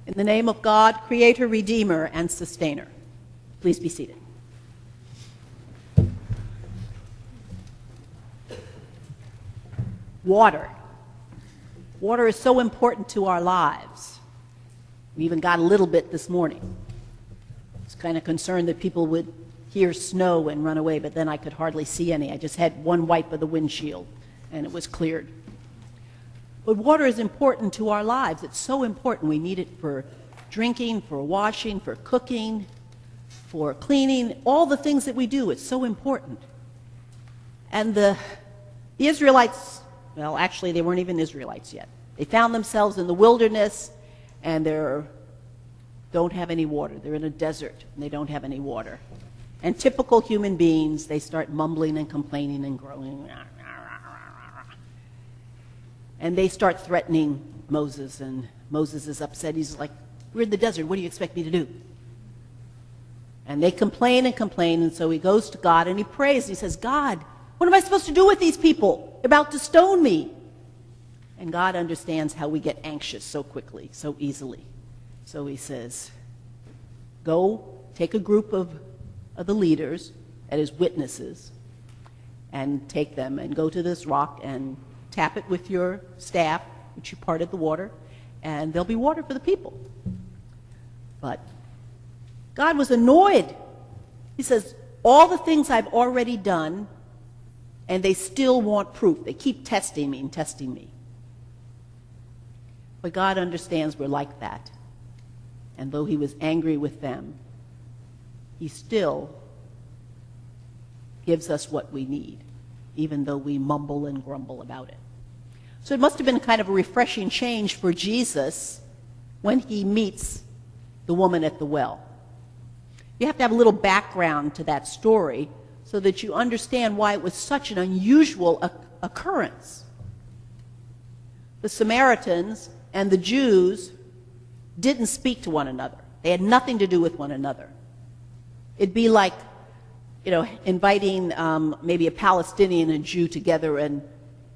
In the name of God, Creator, Redeemer, and Sustainer. Please be seated. Water. Water is so important to our lives. We even got a little bit this morning. I was kind of concerned that people would hear snow and run away, but then I could hardly see any. I just had one wipe of the windshield, and it was cleared. But water is important to our lives. It's so important. We need it for drinking, for washing, for cooking, for cleaning, all the things that we do. It's so important. And the Israelites, well, actually, they weren't even Israelites yet. They found themselves in the wilderness, and they don't have any water. They're in a desert, and they don't have any water. And typical human beings, they start mumbling and complaining and groaning. And they start threatening Moses, and Moses is upset. He's like, we're in the desert. What do you expect me to do? And they complain and complain, and so he goes to God, and he prays. He says, God, what am I supposed to do with these people? They're about to stone me. And God understands how we get anxious so quickly, so easily. So he says, go take a group of the leaders, that is witnesses, and take them and go to this rock and tap it with your staff, which you parted the water, and there'll be water for the people. But God was annoyed. He says, all the things I've already done, and they still want proof. They keep testing me and testing me. But God understands we're like that. And though he was angry with them, he still gives us what we need, even though we mumble and grumble about it. So it must have been kind of a refreshing change for Jesus when he meets the woman at the well. You have to have a little background to that story so that you understand why it was such an unusual occurrence. The Samaritans and the Jews didn't speak to one another. They had nothing to do with one another. It'd be like, inviting maybe a Palestinian and a Jew together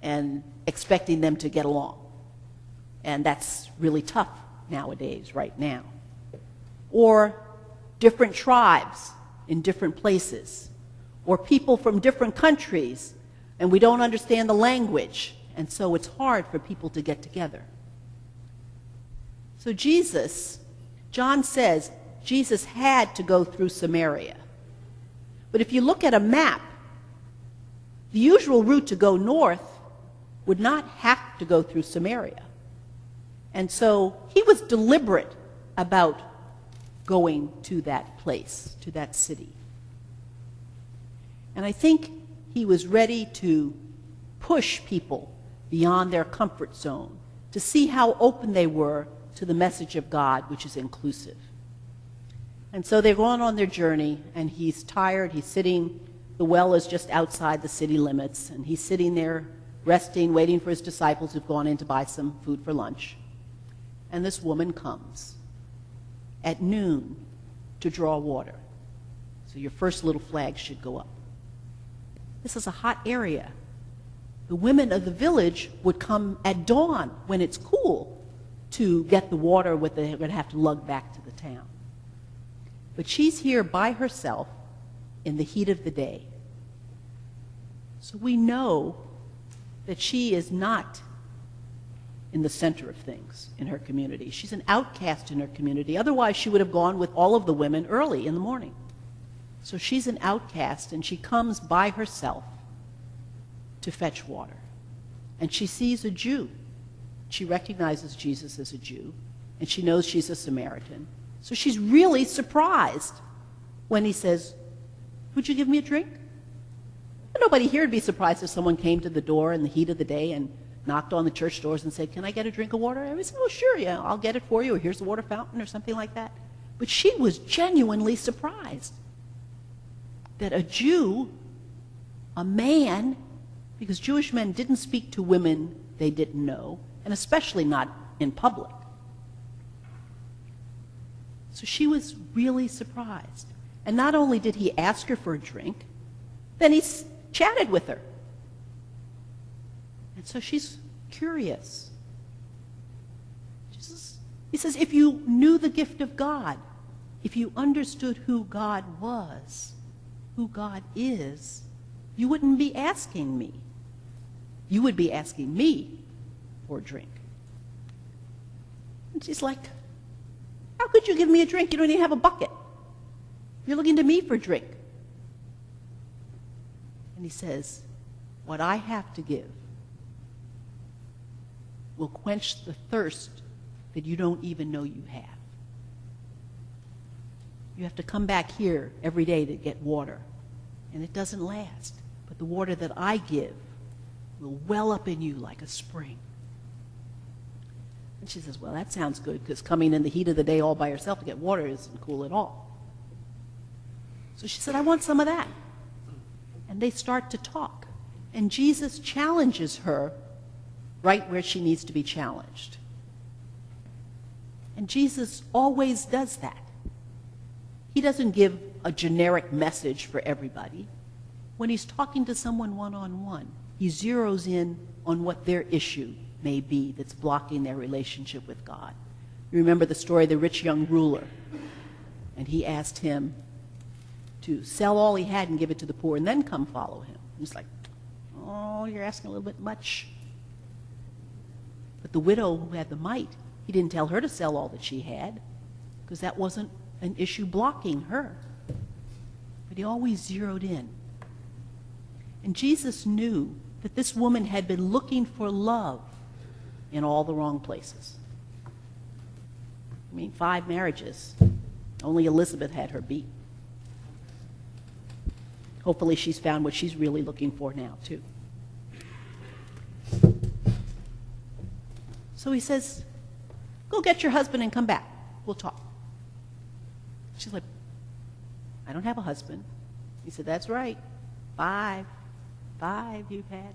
and expecting them to get along. And that's really tough nowadays, right now. Or different tribes in different places. Or people from different countries, and we don't understand the language, and so it's hard for people to get together. So John says, Jesus had to go through Samaria. But if you look at a map, the usual route to go north would not have to go through Samaria. And so he was deliberate about going to that place, to that city. And I think he was ready to push people beyond their comfort zone, to see how open they were to the message of God, which is inclusive. And so they're going on their journey, and he's tired. He's sitting, the well is just outside the city limits, and he's sitting there resting, waiting for his disciples who've gone in to buy some food for lunch. And this woman comes at noon to draw water. So your first little flag should go up. This is a hot area. The women of the village would come at dawn when it's cool to get the water what they would have to lug back to the town. But she's here by herself in the heat of the day. So we know that she is not in the center of things in her community. She's an outcast in her community. Otherwise, she would have gone with all of the women early in the morning. So she's an outcast, and she comes by herself to fetch water. And she sees a Jew. She recognizes Jesus as a Jew, and she knows she's a Samaritan. So she's really surprised when he says, would you give me a drink? And nobody here would be surprised if someone came to the door in the heat of the day and knocked on the church doors and said, can I get a drink of water? I would say, oh, sure, yeah, I'll get it for you, or here's the water fountain, or something like that. But she was genuinely surprised that a Jew, a man, because Jewish men didn't speak to women they didn't know, and especially not in public. So she was really surprised. And not only did he ask her for a drink, then he chatted with her. And so she's curious. She says, He says, if you knew the gift of God, if you understood who God was, who God is, you wouldn't be asking me. You would be asking me for a drink. And she's like, how could you give me a drink? You don't even have a bucket. You're looking to me for a drink. And he says, what I have to give will quench the thirst that you don't even know you have. You have to come back here every day to get water, and it doesn't last. But the water that I give will well up in you like a spring. And she says, well, that sounds good, because coming in the heat of the day all by herself to get water isn't cool at all. So she said, I want some of that. And they start to talk. And Jesus challenges her right where she needs to be challenged. And Jesus always does that. He doesn't give a generic message for everybody. When he's talking to someone one-on-one, he zeroes in on what their issue may be that's blocking their relationship with God. You remember the story of the rich young ruler. And he asked him to sell all he had and give it to the poor and then come follow him. He's like, oh, you're asking a little bit much. But the widow who had the mite, he didn't tell her to sell all that she had, because that wasn't an issue blocking her. But he always zeroed in. And Jesus knew that this woman had been looking for love in all the wrong places. I mean, 5 marriages. Only Elizabeth had her beat. Hopefully she's found what she's really looking for now, too. So he says, go get your husband and come back. We'll talk. She's like, I don't have a husband. He said, that's right. 5 you've had.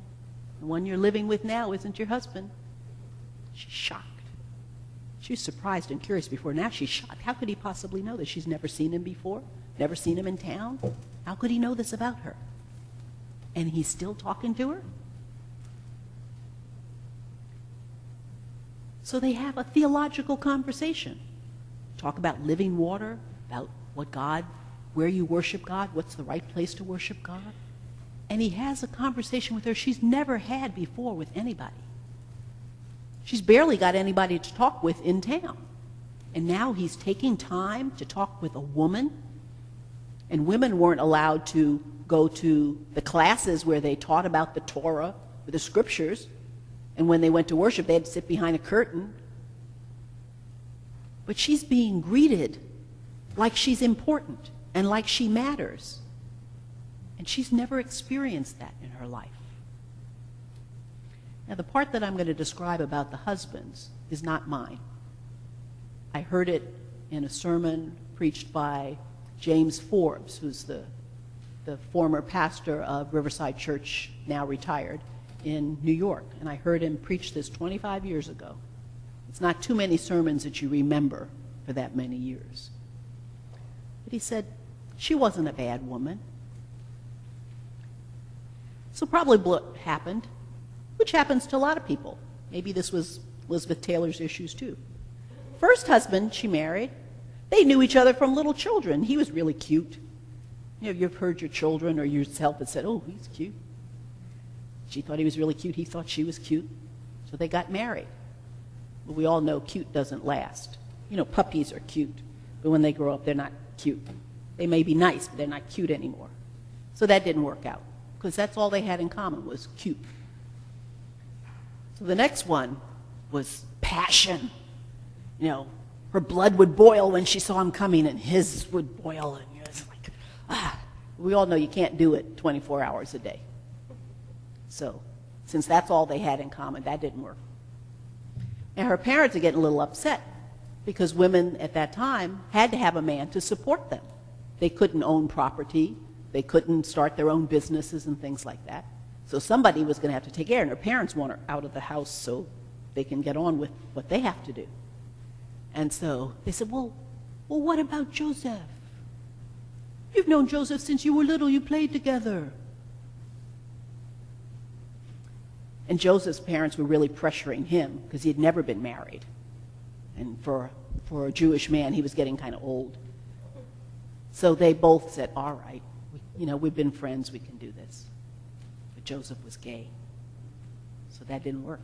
The one you're living with now isn't your husband. She's shocked. She was surprised and curious before. Now she's shocked. How could he possibly know this? She's never seen him before, never seen him in town. How could he know this about her? And he's still talking to her? So they have a theological conversation. Talk about living water, about what God, where you worship God, what's the right place to worship God. And he has a conversation with her she's never had before with anybody. She's barely got anybody to talk with in town. And now he's taking time to talk with a woman. And women weren't allowed to go to the classes where they taught about the Torah, or the scriptures. And when they went to worship, they had to sit behind a curtain. But she's being greeted like she's important and like she matters. And she's never experienced that in her life. Now, the part that I'm going to describe about the husbands is not mine. I heard it in a sermon preached by James Forbes, who's the former pastor of Riverside Church, now retired, in New York. And I heard him preach this 25 years ago. It's not too many sermons that you remember for that many years. But he said, she wasn't a bad woman. So probably what happened, which happens to a lot of people. Maybe this was Elizabeth Taylor's issues too. First husband she married, they knew each other from little children. He was really cute. You know, you've heard your children or yourself that said, oh, he's cute. She thought he was really cute. He thought she was cute. So they got married. But we all know cute doesn't last. You know, puppies are cute. But when they grow up, they're not cute. They may be nice, but they're not cute anymore. So that didn't work out, because that's all they had in common was cute. So the next one was passion. You know, her blood would boil when she saw him coming, and his would boil. And it was like, we all know you can't do it 24 hours a day. So since that's all they had in common, that didn't work. And her parents are getting a little upset, because women at that time had to have a man to support them. They couldn't own property. They couldn't start their own businesses and things like that. So somebody was going to have to take care, and her parents want her out of the house so they can get on with what they have to do. And so they said, well, what about Joseph? You've known Joseph since you were little. You played together. And Joseph's parents were really pressuring him because he had never been married. And for a Jewish man, he was getting kind of old. So they both said, all right, we've been friends, we can do this. But Joseph was gay, so that didn't work.